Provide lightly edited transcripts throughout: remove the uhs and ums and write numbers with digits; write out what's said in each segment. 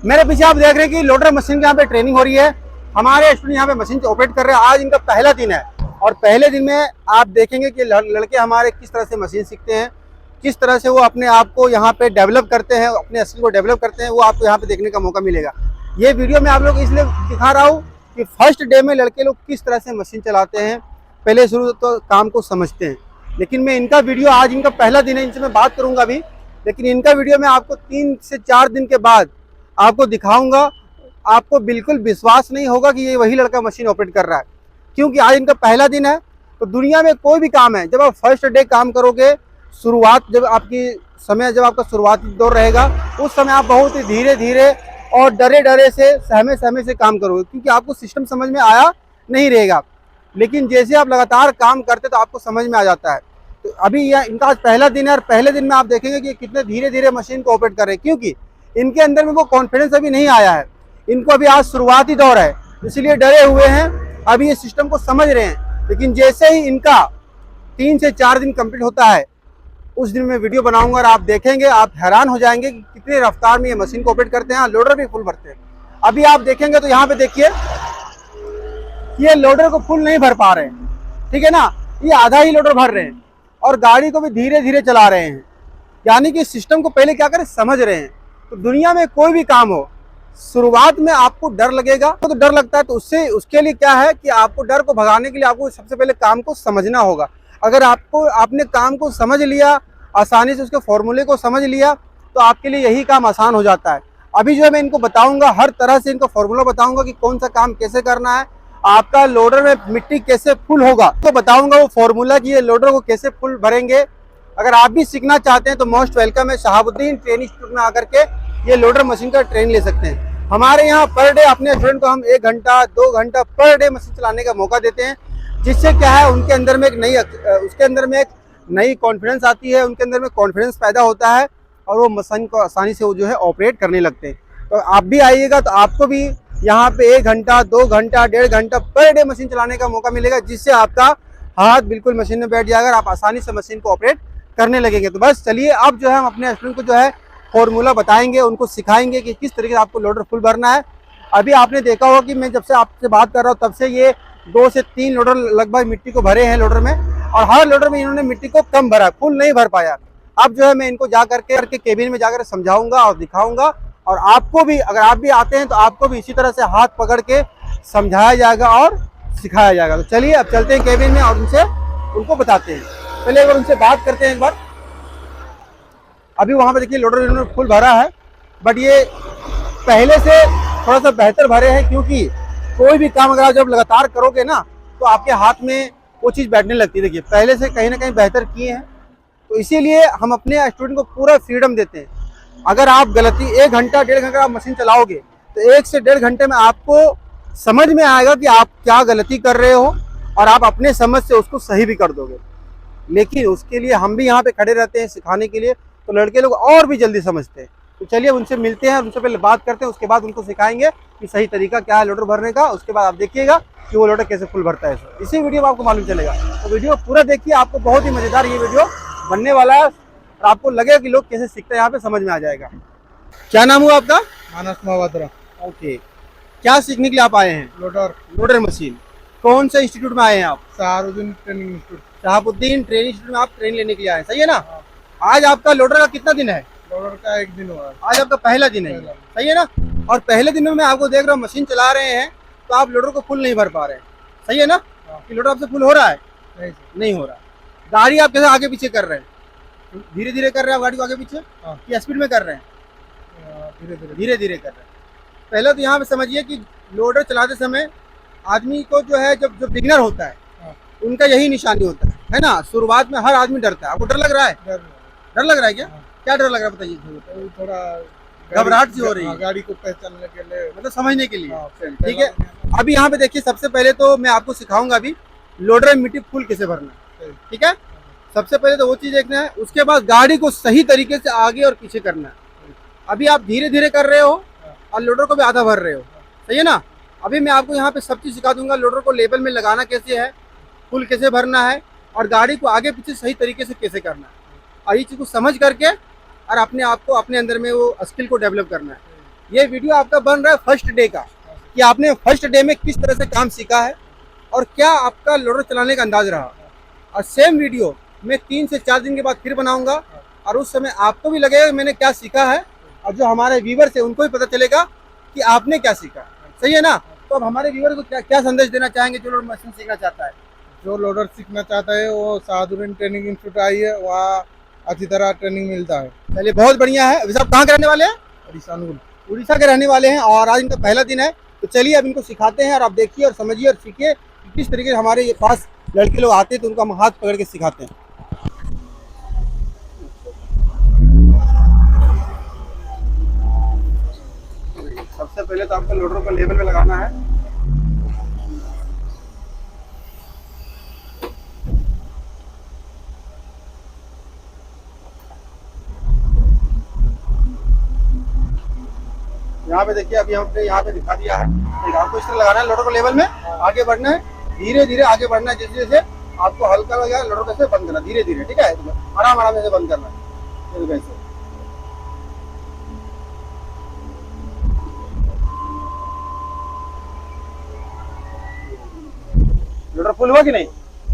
मेरे पीछे आप देख रहे हैं कि लोडर मशीन की यहाँ पे ट्रेनिंग हो रही है। हमारे स्टूडेंट यहाँ पे मशीन ऑपरेट कर रहे हैं। आज इनका पहला दिन है और पहले दिन में आप देखेंगे कि लड़के हमारे किस तरह से मशीन सीखते हैं, किस तरह से वो अपने आप को यहाँ पे डेवलप करते हैं, अपने स्किल को डेवलप करते हैं, वो आपको यहाँ पे देखने का मौका मिलेगा। ये वीडियो मैं आप लोग इसलिए दिखा रहा हूँ कि फर्स्ट डे में लड़के लोग किस तरह से मशीन चलाते हैं, पहले शुरू तो काम को समझते हैं। लेकिन मैं इनका वीडियो, आज इनका पहला दिन है, इनसे मैं बात करूँगा अभी, लेकिन इनका वीडियो मैं आपको 3 से 4 दिन के बाद आपको दिखाऊंगा। आपको बिल्कुल विश्वास नहीं होगा कि ये वही लड़का मशीन ऑपरेट कर रहा है, क्योंकि आज इनका पहला दिन है। तो दुनिया में कोई भी काम है, जब आप फर्स्ट डे काम करोगे, शुरुआत जब आपका शुरुआती दौर रहेगा, उस समय आप बहुत ही धीरे धीरे और डरे डरे से, सहमे सहमे से काम करोगे, क्योंकि आपको सिस्टम समझ में आया नहीं रहेगा। लेकिन जैसे आप लगातार काम करते तो आपको समझ में आ जाता है। तो अभी यह इनका आज पहला दिन है और पहले दिन में आप देखेंगे कि कितने धीरे धीरे मशीन को ऑपरेट कर रहे हैं, क्योंकि इनके अंदर में वो कॉन्फिडेंस अभी नहीं आया है। इनको अभी आज शुरुआती दौर है, इसलिए डरे हुए हैं, अभी ये सिस्टम को समझ रहे हैं। लेकिन जैसे ही इनका 3 से 4 दिन कंप्लीट होता है, उस दिन मैं वीडियो बनाऊंगा और आप देखेंगे, आप हैरान हो जाएंगे कि कितने रफ्तार में ये मशीन को ऑपरेट करते हैं। लोडर भी फुल भरते हैं। अभी आप देखेंगे तो यहाँ पे देखिए, ये लोडर को फुल नहीं भर पा रहे हैं, ठीक है ना, ये आधा ही लोडर भर रहे हैं और गाड़ी को भी धीरे धीरे चला रहे हैं। यानी कि सिस्टम को पहले क्या करें, समझ रहे हैं। तो दुनिया में कोई भी काम हो, शुरुआत में आपको डर लगेगा, तो डर लगता है, तो उसके लिए क्या है कि आपको डर को भगाने के लिए आपको सबसे पहले काम को समझना होगा। अगर आपने काम को समझ लिया, आसानी से उसके फॉर्मूले को समझ लिया, तो आपके लिए यही काम आसान हो जाता है। अभी जो है मैं इनको बताऊंगा, हर तरह से इनको फॉर्मूला बताऊंगा कि कौन सा काम कैसे करना है, आपका लोडर में मिट्टी कैसे फुल होगा, तो बताऊंगा वो फॉर्मूला कि ये लोडर को कैसे फुल भरेंगे। अगर आप भी सीखना चाहते हैं तो मोस्ट वेलकम है। शहाबुद्दीन ट्रेनिंग इंस्टीट्यूट में आकर के ये लोडर मशीन का ट्रेनिंग ले सकते हैं। हमारे यहाँ पर डे अपने स्टूडेंट को हम 1 घंटा 2 घंटा पर डे मशीन चलाने का मौका देते हैं, जिससे क्या है, उनके अंदर में एक नई कॉन्फिडेंस आती है, उनके अंदर में कॉन्फिडेंस पैदा होता है और वो मशीन को आसानी से वो जो है ऑपरेट करने लगते हैं। तो आप भी आइएगा तो आपको भी यहाँ पे 1 घंटा 2 घंटा 1.5 घंटा पर डे मशीन चलाने का मौका मिलेगा, जिससे आपका हाथ बिल्कुल मशीन में बैठ जाएगा और आप आसानी से मशीन को ऑपरेट करने लगेंगे। तो बस चलिए, अब जो है हम अपने स्टूडेंट को जो है फॉर्मूला बताएंगे, उनको सिखाएंगे कि किस तरीके से आपको लोडर फुल भरना है। अभी आपने देखा होगा कि मैं जब से आपसे बात कर रहा हूँ तब से ये 2 से 3 लोडर लगभग मिट्टी को भरे हैं लोडर में, और हर लोडर में इन्होंने मिट्टी को कम भरा, फुल नहीं भर पाया। अब जो है मैं इनको जा करके केबिन में जाकर समझाऊंगा और दिखाऊंगा, और आपको भी, अगर आप भी आते हैं तो आपको भी इसी तरह से हाथ पकड़ के समझाया जाएगा और सिखाया जाएगा। तो चलिए अब चलते हैं केबिन में और उनको बताते हैं। पहले एक बार उनसे बात करते हैं एक बार। अभी वहाँ पे देखिए लोडर इन्होंने फुल भरा है, बट ये पहले से थोड़ा सा बेहतर भरे हैं, क्योंकि कोई भी काम अगर आप जब लगातार करोगे ना, तो आपके हाथ में वो चीज़ बैठने लगती है। देखिए पहले से कहीं ना कहीं बेहतर किए हैं, तो इसीलिए हम अपने स्टूडेंट को पूरा फ्रीडम देते हैं। अगर आप गलती 1 घंटा 1.5 घंटा आप मशीन चलाओगे, तो 1 से 1.5 घंटे में आपको समझ में आएगा कि आप क्या गलती कर रहे हो, और आप अपने समझ से उसको सही भी कर दोगे। लेकिन उसके लिए हम भी यहाँ पे खड़े रहते हैं सिखाने के लिए, तो लड़के लोग और भी जल्दी समझते हैं। तो चलिए उनसे मिलते हैं, उनसे पहले बात करते हैं, उसके बाद उनको सिखाएंगे कि सही तरीका क्या है लोडर भरने का। उसके बाद आप देखिएगा कि वो लोडर कैसे फुल भरता है। इसी वीडियो में आपको मालूम चलेगा, तो वीडियो पूरा देखिए, आपको बहुत ही मजेदार ये वीडियो बनने वाला है और आपको लगेगा कि लोग कैसे सीखते हैं, यहाँ पे समझ में आ जाएगा। क्या नाम हुआ आपका? मानस महावात्रा। ओके, क्या सीखने के लिए आप आए हैं? Loader machine. कौन से इंस्टीट्यूट में आए हैं आप? Shahabuddin training institute. Shahabuddin training institute में आप ट्रेनिंग लेने के लिए आए, सही है ना? आज आपका लोडर का कितना दिन है? लोडर का 1 दिन हुआ है। आज आपका पहला दिन है, सही है ना? और पहले दिन में मैं आपको देख रहा हूँ मशीन चला रहे हैं, तो आप लोडर को फुल नहीं भर पा रहे हैं, सही है ना? कि लोडर आपसे फुल हो रहा है? नहीं हो रहा। गाड़ी आप कैसे आगे पीछे कर रहे हैं? धीरे धीरे कर रहे हैं आप गाड़ी को आगे पीछे, कि स्पीड में कर रहे हैं? धीरे धीरे कर रहे हैं। पहले तो यहाँ पे समझिए कि लोडर चलाते समय आदमी को जो है, जब बिगिनर होता है, उनका यही निशानी होता है ना? शुरुआत में हर आदमी डरता है। आपको डर लग रहा है? डर लग रहा है क्या? क्या डर लग रहा है बताइए। थोड़ा घबराहट सी हो रही है गाड़ी को पहचानने के लिए, मतलब समझने के लिए। ठीक है, अभी यहाँ पे देखिए, सबसे पहले तो मैं आपको सिखाऊंगा अभी लोडर में मिट्टी फुल कैसे भरना है। ठीक है, सबसे पहले तो वो चीज़ देखना है, उसके बाद गाड़ी को सही तरीके से आगे और पीछे करना है। अभी आप धीरे धीरे कर रहे हो और लोडर को भी आधा भर रहे हो, सही है ना? अभी मैं आपको यहाँ पे सब चीज़ सिखा दूंगा, लोडर को लेवल में लगाना कैसे है, फुल कैसे भरना है, और गाड़ी को आगे पीछे सही तरीके से कैसे करना है। और ये चीज़ को समझ करके और अपने आप को, अपने अंदर में वो स्किल को डेवलप करना है। ये वीडियो आपका बन रहा है फर्स्ट डे का, कि आपने फर्स्ट डे में किस तरह से काम सीखा है और क्या आपका लोडर चलाने का अंदाज रहा। और सेम वीडियो मैं 3 से 4 दिन के बाद फिर बनाऊंगा, और उस समय आपको भी लगेगा मैंने क्या सीखा है, और जो हमारे व्यूवर्स है उनको भी पता चलेगा कि आपने क्या सीखा। सही है ना? तो अब हमारे व्यूवर को क्या संदेश देना चाहेंगे जो लोडर मशीन सीखना चाहता है? जो लोडर सीखना चाहता है वो शाहदुरीन ट्रेनिंग इंस्टीट्यूट आई है, वहाँ अच्छी तरह ट्रेनिंग मिलता है। चलिए, बहुत बढ़िया है। अभी साहब कहाँ के रहने वाले हैं? रिसानुल उड़ीसा के रहने वाले हैं, और आज इनका पहला दिन है। तो चलिए अब इनको सिखाते हैं, और आप देखिए और समझिए और सीखिए कि किस तरीके से हमारे ये पास लड़के लोग आते हैं तो उनको हम हाथ पकड़ के सिखाते हैं। सबसे पहले तो आपको लोडर को लेवल में लगाना है। यहाँ पे देखिए, अभी हमने यहाँ पे दिखा दिया है। आपको इस तरह लगाना है, लोडर को लेवल में आगे बढ़ना है, धीरे धीरे आगे बढ़ना है। जैसे जैसे आपको हल्का लगा लोडर कैसे बंद करना, धीरे धीरे, ठीक है, आराम आराम से बंद करना है कैसे। लोडर फुल हुआ कि नहीं?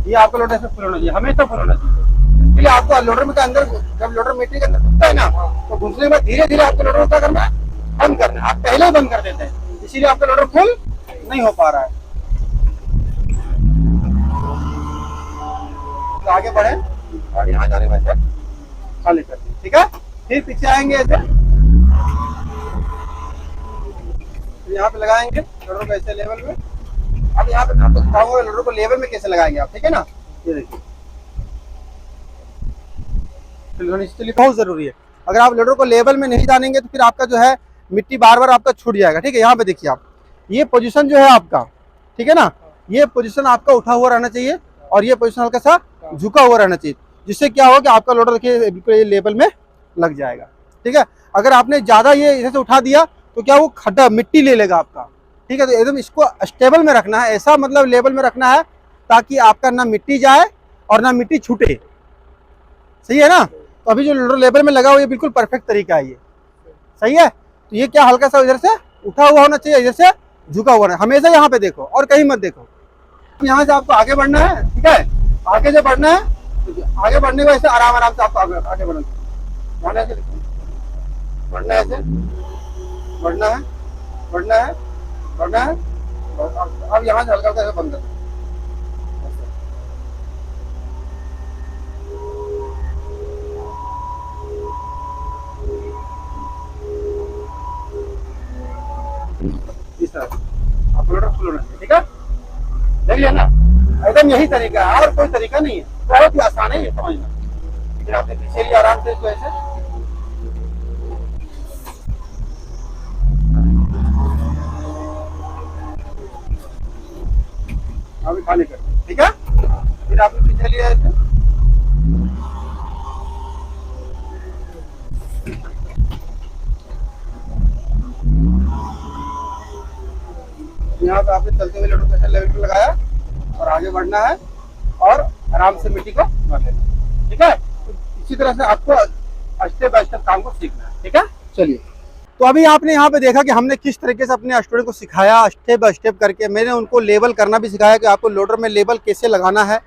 ये आपका लोडर से फुल होना चाहिए, हमेशा फुल होना चाहिए। इसलिए आपको लोडर में के अंदर, जब लोडर मिट्टी के अंदर घुसता है ना, तो घुसने के बाद धीरे धीरे आपको लोडर क्या करना है, बंद करना है। आप पहले ही बंद कर देते हैं, इसीलिए आपका लोडर फुल नहीं हो पा रहा है। तो आगे बढ़े और यहाँ जाने में ऐसे खाली कर दिए, ठीक है। फिर पीछे आएंगे ऐसे, तो यहाँ पे लगाएंगे लोडर को ऐसे लेवल में। अब यहाँ पे मैं आपको दिखाऊंगा लोडर को लेवल में कैसे लगाएंगे आप, ठीक है ना। ये देखिए, चलिए बहुत जरूरी है। अगर आप लोडर को लेवल में नहीं जानेंगे तो फिर आपका जो है मिट्टी बार बार आपका छूट जाएगा, ठीक है। यहाँ पे देखिए आप, ये पोजीशन जो है आपका, ठीक है ना, ये पोजीशन आपका उठा हुआ रहना चाहिए, और ये पोजीशन हल्का सा झुका हुआ रहना चाहिए, जिससे क्या होगा कि आपका लोडर देखिए बिल्कुल ये लेवल में लग जाएगा, ठीक है। अगर आपने ज्यादा ये इधर से उठा दिया तो क्या वो खड्डा मिट्टी ले लेगा आपका, ठीक है। तो एकदम इसको स्टेबल में रखना है, ऐसा मतलब लेवल में रखना है ताकि आपका ना मिट्टी जाए और ना मिट्टी छूटे। सही है ना? तो अभी जो लोडर लेवल में लगा हुआ, ये बिल्कुल परफेक्ट तरीका है, ये सही है। तो ये क्या हल्का सा इधर से उठा हुआ होना चाहिए, इधर से झुका हुआ, हमेशा यहाँ पे देखो और कहीं मत देखो। यहाँ से आपको आगे बढ़ना है, ठीक है। आगे से बढ़ना है, तो आगे बढ़ने को ऐसे आराम आराम से आपको आगे बढ़ना है, बढ़ना है, ऐसे बढ़ना है, बढ़ना है, बढ़ना है। अब यहाँ से हल्का हल्का बंद करना है। इस तरह आप लोडर फुल होना चाहिए, ठीक है। देख लिया ना, एकदम यही तरीका है, और कोई तरीका नहीं है, बहुत ही आसान है ये समझना। लेकिन आपने पीछे लिया आराम से, तो ऐसे अभी खाली कर, ठीक है। फिर आपने पीछे लिया ऐसे, यहाँ पे आपने चलते हुए लोडर प्रेशर लेवल पे लगाया और आगे बढ़ना है और आराम से मिट्टी को भर लेना, ठीक है। तो इसी तरह से आपको स्टेप बाय स्टेप काम को सीखना है, ठीक है। चलिए, तो अभी आपने यहाँ पे देखा कि हमने किस तरीके से अपने स्टूडेंट को सिखाया, स्टेप बाय स्टेप करके। मैंने उनको लेबल करना भी सिखाया कि आपको लोडर में लेबल कैसे लगाना है,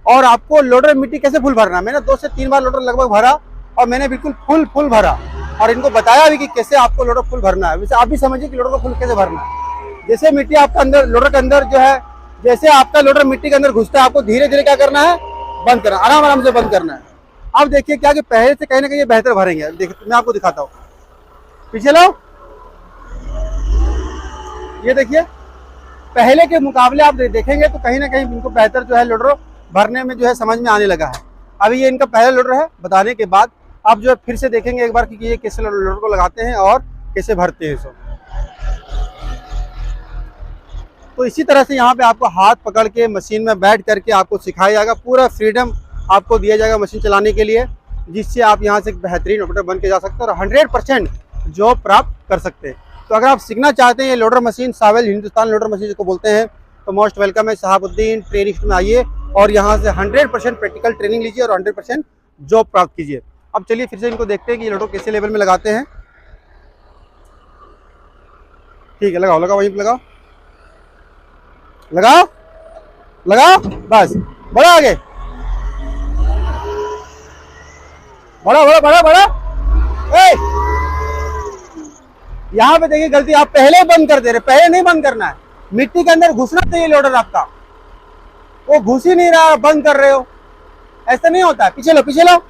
और आपको लोडर में मिट्टी कैसे फुल भरना है। मैंने 2 से 3 बार लोडर लगभग भरा, और मैंने बिल्कुल फुल भरा, और इनको बताया भी कि कैसे आपको लोडर फुल भरना है। वैसे आप भी समझिए कि लोडर को फुल कैसे भरना है। जैसे मिट्टी आपका अंदर लोडर के अंदर जो है, जैसे आपका लोडर मिट्टी के अंदर घुसता है, आपको धीरे धीरे क्या करना है, बंद करना, आराम आराम से बंद करना है। अब देखिए क्या कि पहले से कहीं ना कहीं बेहतर भरेंगे। देखिए मैं आपको दिखाता हूँ, पीछे लाओ, ये देखिए पहले के मुकाबले आप देखेंगे तो कहीं ना कहीं इनको बेहतर जो है लोडर भरने में जो है समझ में आने लगा है। अभी ये इनका पहला लोडर है, बताने के बाद आप जो है फिर से देखेंगे एक बार कि ये कैसे लोडर को लगाते हैं और कैसे भरते हैं। तो इसी तरह से यहाँ पे आपको हाथ पकड़ के मशीन में बैठ करके आपको सिखाया जाएगा, पूरा फ्रीडम आपको दिया जाएगा मशीन चलाने के लिए, जिससे आप यहाँ से एक बेहतरीन ऑपरेटर बन के जा सकते हैं और 100% जॉब प्राप्त कर सकते हैं। तो अगर आप सीखना चाहते हैं ये loader machine, Sewell Hindustan loader machine जिसको बोलते हैं, तो मोस्ट वेलकम है। शहाबुद्दीन ट्रेनिंग में आइए और यहाँ से 100% प्रैक्टिकल ट्रेनिंग लीजिए और 100% जॉब प्राप्त कीजिए। अब चलिए फिर से इनको देखते हैं कि ये लोडर कैसे लेवल में लगाते हैं। ठीक है, लगाओ लगाओ, वहीं पे लगाओ लगाओ लगाओ, बस बढ़ो आगे, बढ़ो बढ़ो बढ़ो बढ़ो। यहाँ पे देखिए गलती, आप पहले बंद कर दे रहे, पहले नहीं बंद करना है, मिट्टी के अंदर घुसना चाहिए लोडर आपका, वो घुस ही नहीं रहा, बंद कर रहे हो, ऐसा नहीं होता है। पीछे लो पीछे लो,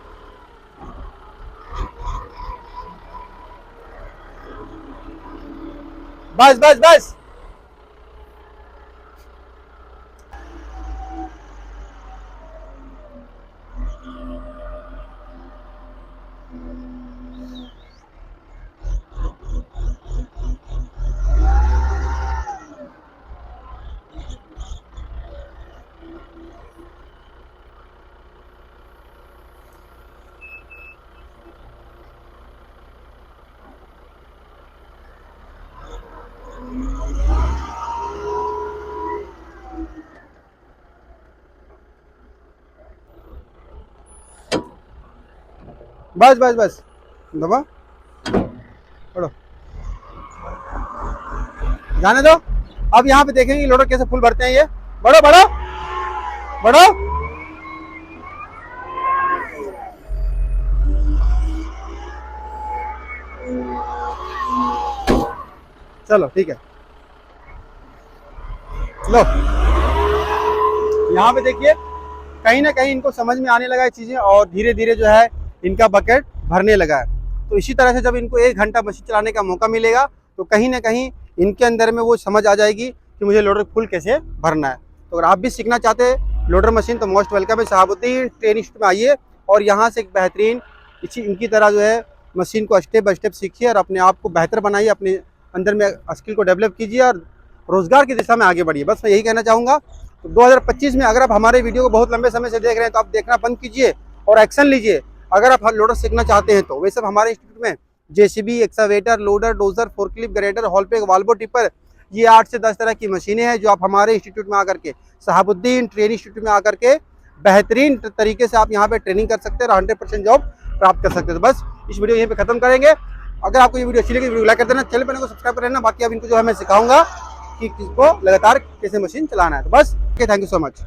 बस बस बस। बस बस बस, दबा, पढ़ो, जाने दो। अब यहाँ पे देखेंगे लोडर कैसे फुल भरते हैं ये, बढ़ो बढ़ो बढ़ो। चलो ठीक है, लो। यहाँ पे देखिए कहीं ना कहीं इनको समझ में आने लगा है चीजें, और धीरे धीरे जो है इनका बकेट भरने लगा है। तो इसी तरह से जब इनको 1 घंटा मशीन चलाने का मौका मिलेगा तो कहीं ना कहीं इनके अंदर में वो समझ आ जाएगी कि मुझे लोडर फुल कैसे भरना है। तो अगर आप भी सीखना चाहते हैं लोडर मशीन तो मोस्ट वेलकम है, शहाबुद्दीन ट्रेनिंग इंस्टीट्यूट में आइए और यहाँ से एक बेहतरीन इनकी तरह जो है मशीन को स्टेप बाय स्टेप सीखिए और अपने आप को बेहतर बनाइए, अपने अंदर में स्किल को डेवलप कीजिए और रोजगार की दिशा में आगे बढ़िए। बस मैं यही कहना चाहूँगा। तो 2025 में अगर आप हमारे वीडियो को बहुत लंबे समय से देख रहे हैं तो आप देखना बंद कीजिए और एक्शन लीजिए। अगर आप लोडर सीखना चाहते हैं तो वैसे हमारे इंस्टीट्यूट में JCB, excavator, loader, dozer, forklift, grader, haul pack, Volvo, tipper, ये 8 से 10 तरह की मशीनें हैं जो आप हमारे इंस्टीट्यूट में आकर के, शहाबुद्दीन ट्रेनिंग इंस्टीट्यूट में आकर के बेहतरीन तरीके से आप यहाँ पे ट्रेनिंग कर सकते हैं और 100% जॉब प्राप्त कर सकते हैं। तो बस इस वीडियो यहीं पे खत्म करेंगे। अगर आपको ये वीडियो अच्छी लगी वीडियो लाइक कर देना, चैनल पर को सब्सक्राइब कर लेना। बाकी अब इनको जो है मैं सिखाऊंगा कि किसको लगातार कैसे मशीन चलाना है। तो बस थैंक यू सो मच।